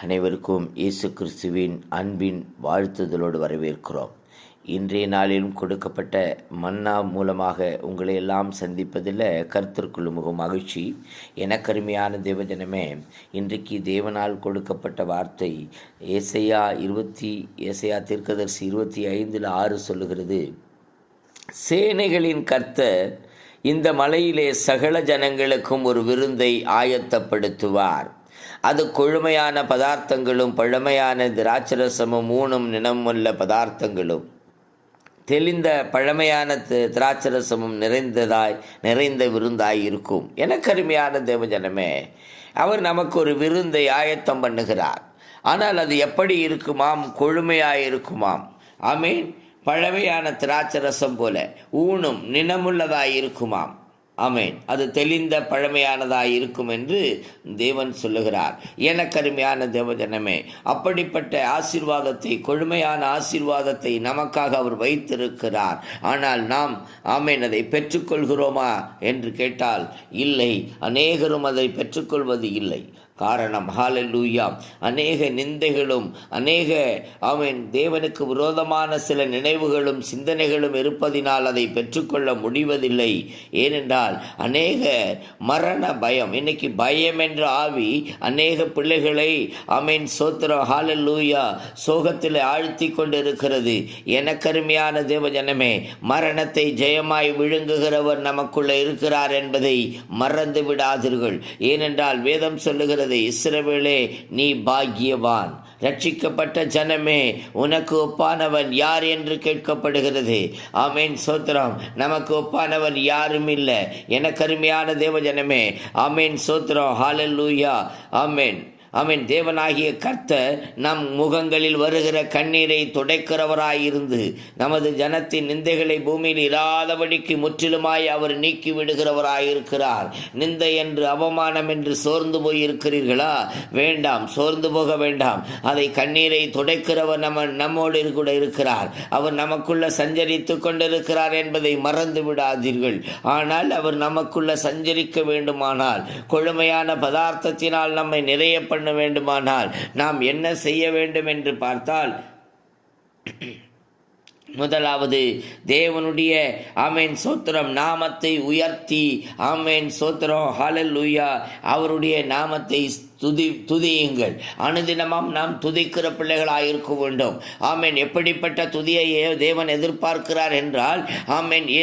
அனைவருக்கும் இயேசு கிறிஸ்துவின் அன்பின் வாழ்த்துதலோடு வரவேற்கிறோம். இன்றைய நாளிலும் கொடுக்கப்பட்ட மன்னா மூலமாக உங்களை எல்லாம் சந்திப்பதில் கர்த்தருக்குள் மிக மகிழ்ச்சி. எனக்கருமையான தேவஜனமே, இன்றைக்கு தேவனால் கொடுக்கப்பட்ட வார்த்தை ஏசாயா தீர்க்கதரிசி 25:6 சொல்லுகிறது, சேனைகளின் கர்த்தர் இந்த மலையிலே சகல ஜனங்களுக்கும் ஒரு விருந்தை ஆயத்தப்படுத்துவார். அது கொழுமையான பதார்த்தங்களும் பழமையான திராட்சரசமும் ஊனும் நினமுள்ள பதார்த்தங்களும் தெளிந்த பழமையான திராட்சரசமும் நிறைந்த விருந்தாய் இருக்கும். எனக்கருமையான தேவஜனமே, அவர் நமக்கு ஒரு விருந்தை ஆயத்தம் பண்ணுகிறார். ஆனால் அது எப்படி இருக்குமாம்? கொழுமையாய் இருக்குமாம். ஆமீன். பழமையான திராட்சரசம் போல ஊனும் நினமுள்ளதாய் இருக்குமாம். ஆமேன். அது தெளிந்த பழமையானதாக இருக்கும் என்று தேவன் சொல்லுகிறார். எனக்கருமையான தேவஜனமே, அப்படிப்பட்ட ஆசீர்வாதத்தை, கொழுமையான ஆசீர்வாதத்தை நமக்காக அவர் வைத்திருக்கிறார். ஆனால் நாம் அதை பெற்றுக்கொள்கிறோமா என்று கேட்டால் இல்லை. அநேகரும் அதை பெற்றுக்கொள்வது இல்லை. காரணம், ஹல்லேலூயா, அநேக நிந்தைகளும் அநேக தேவனுக்கு விரோதமான சில நினைவுகளும் சிந்தனைகளும் இருப்பதினால் அதை பெற்றுக்கொள்ள முடிவதில்லை. ஏனென்றால் அநேக மரண பயம், இன்னைக்கு பயம் என்ற ஆவி அநேக பிள்ளைகளை சோத்திரம் ஹல்லேலூயா சோகத்தில் ஆழ்த்தி கொண்டு இருக்கிறது. எனக்கருமையான தேவஜனமே, மரணத்தை ஜெயமாய் விழுங்குகிறவர் நமக்குள்ள இருக்கிறார் என்பதை மறந்து விடாதீர்கள். ஏனென்றால் வேதம் சொல்லுகிறது, இஸ்ரவேலே நீ பாக்கியவான், ரட்சிக்கப்பட்ட ஜனமே உனக்கு ஒப்பானவன் யார் என்று கேட்கப்படுகிறது. ஆமேன். சோத்திரம். நமக்கு ஒப்பானவன் யாரும் இல்லை. எனக்கருமையான தேவஜனமே, ஆமேன். சோத்திரம். ஹல்லேலூயா. ஆமேன். தேவனாகிய கர்த்தர் நம் முகங்களில் வருகிற கண்ணீரை துடைக்கிறவராயிருந்து நமது ஜனத்தின் நிந்தைகளை பூமியில் இராதபடிக்கு முற்றிலுமாய் அவர் நீக்கி விடுகிறவராயிருக்கிறார். நிந்தை என்று அவமானம் என்று சோர்ந்து போய் இருக்கிறீர்களா? வேண்டாம், சோர்ந்து போக வேண்டாம். அதை கண்ணீரை துடைக்கிறவர் நம்மோடு கூட இருக்கிறார். அவர் நமக்குள்ள சஞ்சரித்து கொண்டிருக்கிறார் என்பதை மறந்து விடாதீர்கள். ஆனால் அவர் நமக்குள்ள சஞ்சரிக்க வேண்டுமானால், கொழுமையான பதார்த்தத்தினால் நம்மை நிறைய பண்ண வேண்டுமானால் நாம் என்ன செய்ய வேண்டும் என்று பார்த்தால், முதலாவது தேவனுடைய சோத்திரம் நாமத்தை உயர்த்தி சோத்திரம் ஹல்லேலூயா அவருடைய நாமத்தை துதியுங்கள். அனுதினமும் நாம் துதிக்கிற பிள்ளைகளாக இருக்க வேண்டும். எப்படிப்பட்ட துதியை தேவன் எதிர்பார்க்கிறார் என்றால்,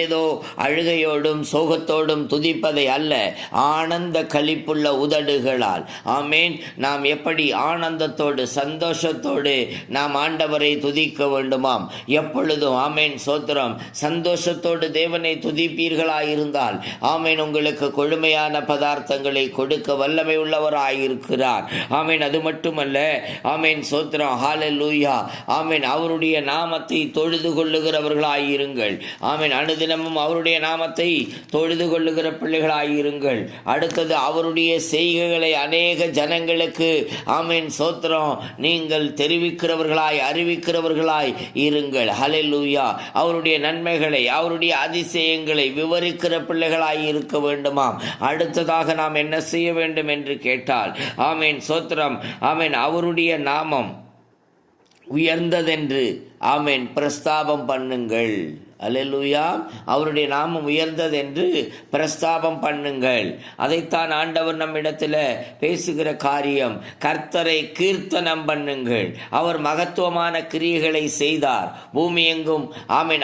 ஏதோ அழுகையோடும் சோகத்தோடும் துதிப்பதை அல்ல, ஆனந்த களிப்புள்ள உதடுகளால். நாம் எப்படி ஆனந்தத்தோடு சந்தோஷத்தோடு நாம் ஆண்டவரை துதிக்க வேண்டுமாம். எப்பொழுதும் சோத்திரம் சந்தோஷத்தோடு தேவனை துதிப்பீர்களாயிருந்தால் உங்களுக்கு கொழுமையான பதார்த்தங்களை கொடுக்க வல்லமை உள்ளவராயிருக்க. அது மட்டுமல்ல, சோத்திரம் ஹல்லேலூயா, அவருடைய நாமத்தை தொழுது கொள்ளுகிறவர்களாயிருங்கள். அனுதினமும் அவருடைய நாமத்தை தொழுது கொள்ளுகிற பிள்ளைகளாயிருங்கள். அடுத்தது, அவருடைய செய்கைகளை அநேக ஜனங்களுக்கு சோத்திரம் நீங்கள் தெரிவிக்கிறவர்களாய் அறிவிக்கிறவர்களாய் இருங்கள். ஹல்லேலூயா. அவருடைய நன்மைகளை, அவருடைய அதிசயங்களை விவரிக்கிற பிள்ளைகளாய் இருக்க வேண்டுமாம். அடுத்ததாக நாம் என்ன செய்ய வேண்டும் என்று கேட்டால், சோத்திரம் அவருடைய நாமம் உயர்ந்ததென்று பிரஸ்தாபம் பண்ணுங்கள். அல்லேலூயா. அவருடைய நாமம் உயர்ந்தது என்று பிரஸ்தாபம் பண்ணுங்கள். அதைத்தான் ஆண்டவர் நம்மிடத்தில் பேசுகிற காரியம். கர்த்தரை கீர்த்தனம் பண்ணுங்கள். அவர் மகத்துவமான கிரியைகளை செய்தார். பூமி எங்கும்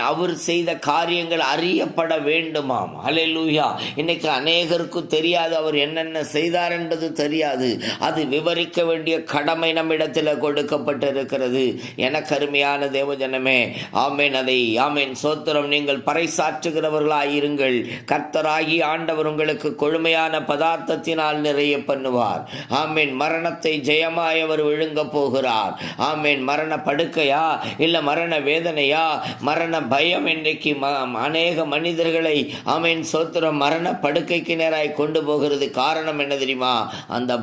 அவர் செய்த காரியங்கள் அறியப்பட வேண்டுமாம். அல்லேலூயா. இன்னைக்கு அநேகருக்கு தெரியாது, அவர் என்னென்ன செய்தார் என்பது தெரியாது. அது விவரிக்க வேண்டிய கடமை நம்மிடத்தில் கொடுக்கப்பட்டிருக்கிறது. எனக்கு அருமையான தேவஜனமே, அதை சோத்திரம் நீங்கள் பறைசாற்றுகிறவர்களாயிருங்கள். கர்த்தராகி ஆண்டவர் உங்களுக்கு கொழுமையான பதார்த்தத்தினால் நிறைய பண்ணுவார். மரணத்தை ஜெயமாய் அவர் விழுங்க போகிறார். மரண படுக்கையா, இல்ல மரண வேதனையா, மரண பயம் இன்றைக்கு அநேக மனிதர்களை சோத்திரம் மரண படுக்கைக்கு நேராய் கொண்டு போகிறது. காரணம் என்ன தெரியுமா? அந்த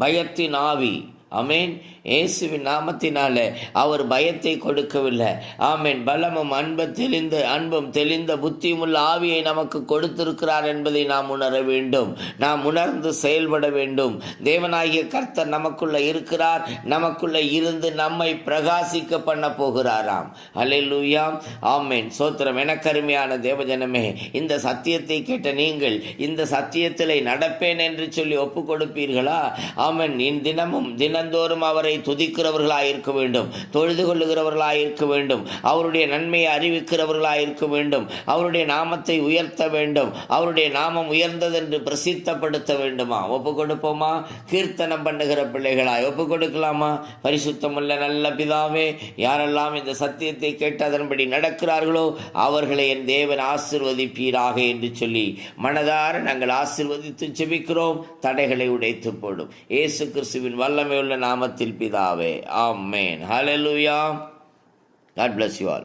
பயத்தின் ஆவி. ஆமென். இயேசுவின் நாமத்தினால அவர் பயத்தை கொடுக்கவில்லை. ஆமென். பலமும் அன்பும் தெளிந்த புத்தியுமுள்ள ஆவியை நமக்கு கொடுத்திருக்கிறார் என்பதை நாம் உணர வேண்டும். நாம் உணர்ந்து செயல்பட வேண்டும். தேவனாகிய கர்த்தர் நமக்குள்ள இருக்கிறார். நமக்குள்ள இருந்து நம்மை பிரகாசிக்க பண்ண போகிறாராம். அல்லேலூயா. ஆமென். சோத்திரம். எனக்கருமையான தேவஜனமே, இந்த சத்தியத்தை கேட்ட நீங்கள் இந்த சத்தியத்திலே நடப்பேன் என்று சொல்லி ஒப்பு கொடுப்பீர்களா? ஆமென். தினந்தோறும் அவரை துதிக்கிறவர்களாயிருக்க வேண்டும், தொழுது கொள்ளுகிறவர்களாயிருக்க வேண்டும், அவருடைய நன்மையை அறிவிக்கிறவர்களாயிருக்க வேண்டும், அவருடைய நாமத்தை உயர்த்த வேண்டும், அவருடைய நாமம் உயர்ந்ததென்று பிரசித்தப்படுத்த வேண்டுமா? ஒப்பு கொடுப்போமா? கீர்த்தனம் பண்ணுகிற பிள்ளைகளாய் ஒப்பு கொடுக்கலாமா? பரிசுத்தமுள்ள நல்ல பிதாவே, யாரெல்லாம் இந்த சத்தியத்தை கேட்டு அதன்படி நடக்கிறார்களோ அவர்களை என் தேவன் ஆசீர்வதிப்பீராக என்று சொல்லி மனதார நாங்கள் ஆசீர்வதித்து ஜெபிக்கிறோம். தடைகளை உடைத்து போடும் இயேசு கிறிஸ்துவின் வல்லமையுள்ள நாமத்தில் பிதாவே, ஆமென். ஹல்லேலூயா. God bless you all.